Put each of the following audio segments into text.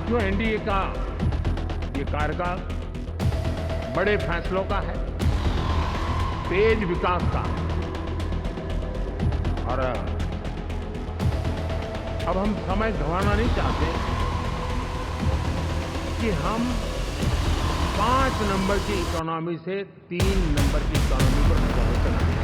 साथियों, एनडीए का ये कार्यकाल बड़े फैसलों का है, तेज विकास का है। और अब हम समय गंवाना नहीं चाहते कि हम 5 नंबर की इकोनॉमी से 3 नंबर की इकोनॉमी पर पहुंचना है।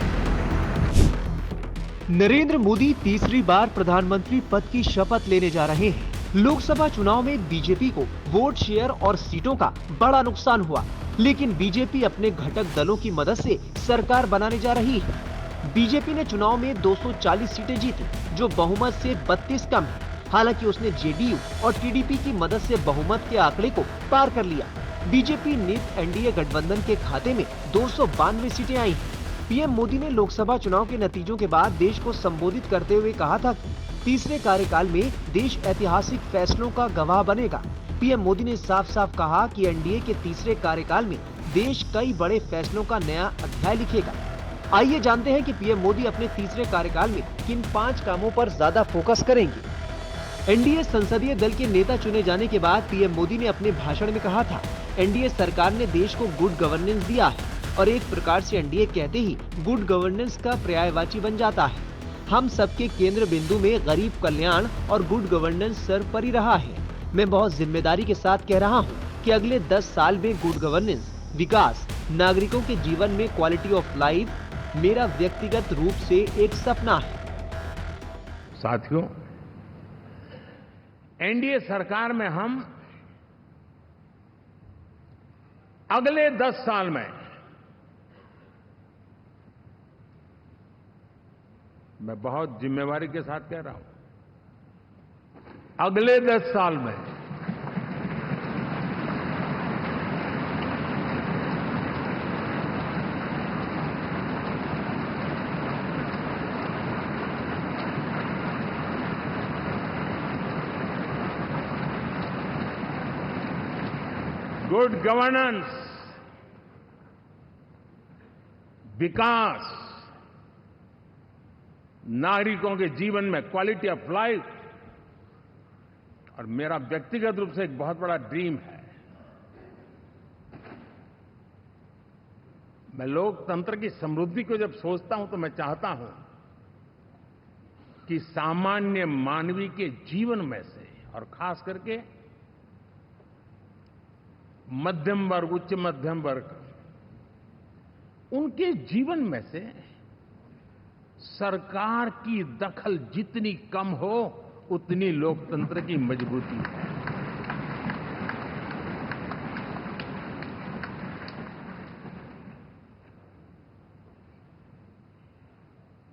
नरेंद्र मोदी तीसरी बार प्रधानमंत्री पद की शपथ लेने जा रहे हैं। लोकसभा चुनाव में बीजेपी को वोट शेयर और सीटों का बड़ा नुकसान हुआ, लेकिन बीजेपी अपने घटक दलों की मदद से सरकार बनाने जा रही है। बीजेपी ने चुनाव में 240 सीटें जीती, जो बहुमत से 32 कम है। हालांकि उसने जेडीयू और टीडीपी की मदद से बहुमत के आंकड़े को पार कर लिया। बीजेपी नीत एनडीए गठबंधन के खाते में 292 सीटें आई हैं। पीएम मोदी ने लोकसभा चुनाव के नतीजों के बाद देश को संबोधित करते हुए कहा था कि तीसरे कार्यकाल में देश ऐतिहासिक फैसलों का गवाह बनेगा। पीएम मोदी ने साफ साफ कहा कि एनडीए के तीसरे कार्यकाल में देश कई बड़े फैसलों का नया अध्याय लिखेगा। आइए जानते हैं कि पीएम मोदी अपने तीसरे कार्यकाल में किन 5 कामों पर ज्यादा फोकस करेंगे। एनडीए संसदीय दल के नेता चुने जाने के बाद पीएम मोदी ने अपने भाषण में कहा था, एनडीए सरकार ने देश को गुड गवर्नेंस दिया है और एक प्रकार से एनडीए कहते ही गुड गवर्नेंस का पर्यायवाची बन जाता है। हम सबके केंद्र बिंदु में गरीब कल्याण और गुड गवर्नेंस सर्वोपरि रहा है। मैं बहुत जिम्मेदारी के साथ कह रहा हूं कि अगले 10 साल में गुड गवर्नेंस, विकास, नागरिकों के जीवन में क्वालिटी ऑफ लाइफ मेरा व्यक्तिगत रूप से एक सपना है। साथियों, एनडीए सरकार में हम अगले 10 साल में, मैं बहुत जिम्मेवारी के साथ कह रहा हूं, अगले 10 साल में गुड गवर्नेंस, विकास, नागरिकों के जीवन में क्वालिटी ऑफ लाइफ, और मेरा व्यक्तिगत रूप से एक बहुत बड़ा ड्रीम है, मैं लोकतंत्र की समृद्धि को जब सोचता हूं तो मैं चाहता हूं कि सामान्य मानवीय के जीवन में से, और खास करके मध्यम वर्ग, उच्च मध्यम वर्ग, उनके जीवन में से सरकार की दखल जितनी कम हो उतनी लोकतंत्र की मजबूती है।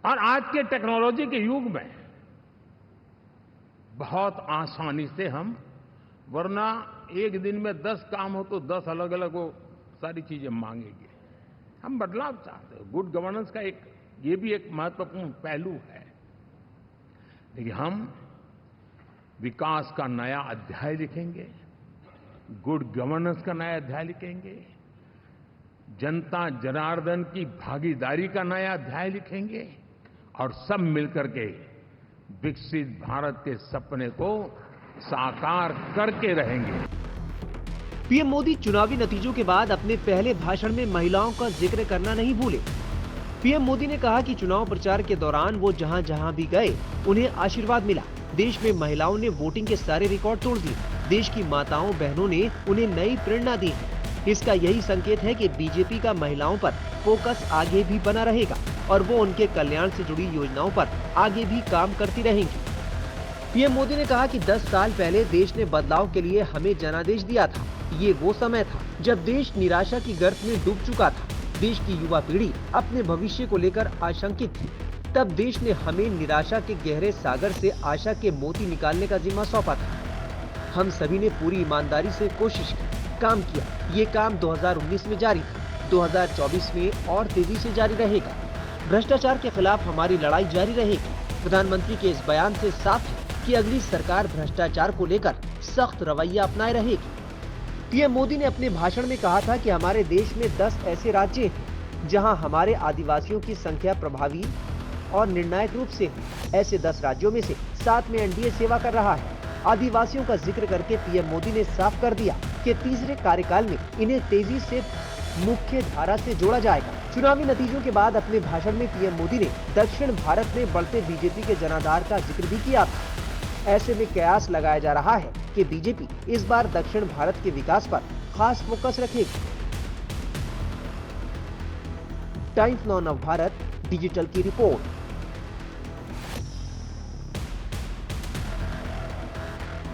और आज के टेक्नोलॉजी के युग में बहुत आसानी से हम, वरना एक दिन में 10 काम हो तो 10 अलग अलग वो सारी चीजें मांगेंगे। हम बदलाव चाहते हैं। गुड गवर्नेंस का ये भी एक महत्वपूर्ण पहलू है। देखिए, हम विकास का नया अध्याय लिखेंगे, गुड गवर्नेंस का नया अध्याय लिखेंगे, जनता जनार्दन की भागीदारी का नया अध्याय लिखेंगे, और सब मिलकर के विकसित भारत के सपने को साकार करके रहेंगे। पीएम मोदी चुनावी नतीजों के बाद अपने पहले भाषण में महिलाओं का जिक्र करना नहीं भूले। पीएम मोदी ने कहा कि चुनाव प्रचार के दौरान वो जहां जहां भी गए उन्हें आशीर्वाद मिला। देश में महिलाओं ने वोटिंग के सारे रिकॉर्ड तोड़ दिए। देश की माताओं बहनों ने उन्हें नई प्रेरणा दी है। इसका यही संकेत है कि बीजेपी का महिलाओं पर फोकस आगे भी बना रहेगा और वो उनके कल्याण से जुड़ी योजनाओं पर आगे भी काम करती रहेंगी। पीएम मोदी ने कहा कि 10 साल पहले देश ने बदलाव के लिए हमें जनादेश दिया था। ये वो समय था जब देश निराशा की गर्त में डूब चुका था। देश की युवा पीढ़ी अपने भविष्य को लेकर आशंकित थी। तब देश ने हमें निराशा के गहरे सागर से आशा के मोती निकालने का जिम्मा सौंपा था। हम सभी ने पूरी ईमानदारी से कोशिश की, काम किया। ये काम 2019 में जारी था, 2024 में और तेजी से जारी रहेगा। भ्रष्टाचार के खिलाफ हमारी लड़ाई जारी रहेगी। प्रधानमंत्री के इस बयान से साफ है कि अगली सरकार भ्रष्टाचार को लेकर सख्त रवैया अपनाए रहेगी। पीएम मोदी ने अपने भाषण में कहा था कि हमारे देश में 10 ऐसे राज्य हैं जहां हमारे आदिवासियों की संख्या प्रभावी और निर्णायक रूप से है। ऐसे 10 राज्यों में से 7 में एनडीए सेवा कर रहा है। आदिवासियों का जिक्र करके पीएम मोदी ने साफ कर दिया कि तीसरे कार्यकाल में इन्हें तेजी से मुख्य धारा से जोड़ा जाएगा। चुनावी नतीजों के बाद अपने भाषण में पीएम मोदी ने दक्षिण भारत में बढ़ते बीजेपी के जनाधार का जिक्र भी किया था। ऐसे में कयास लगाया जा रहा है कि बीजेपी इस बार दक्षिण भारत के विकास पर खास फोकस रखेगी। टाइम्स नाउ नवभारत डिजिटल की रिपोर्ट।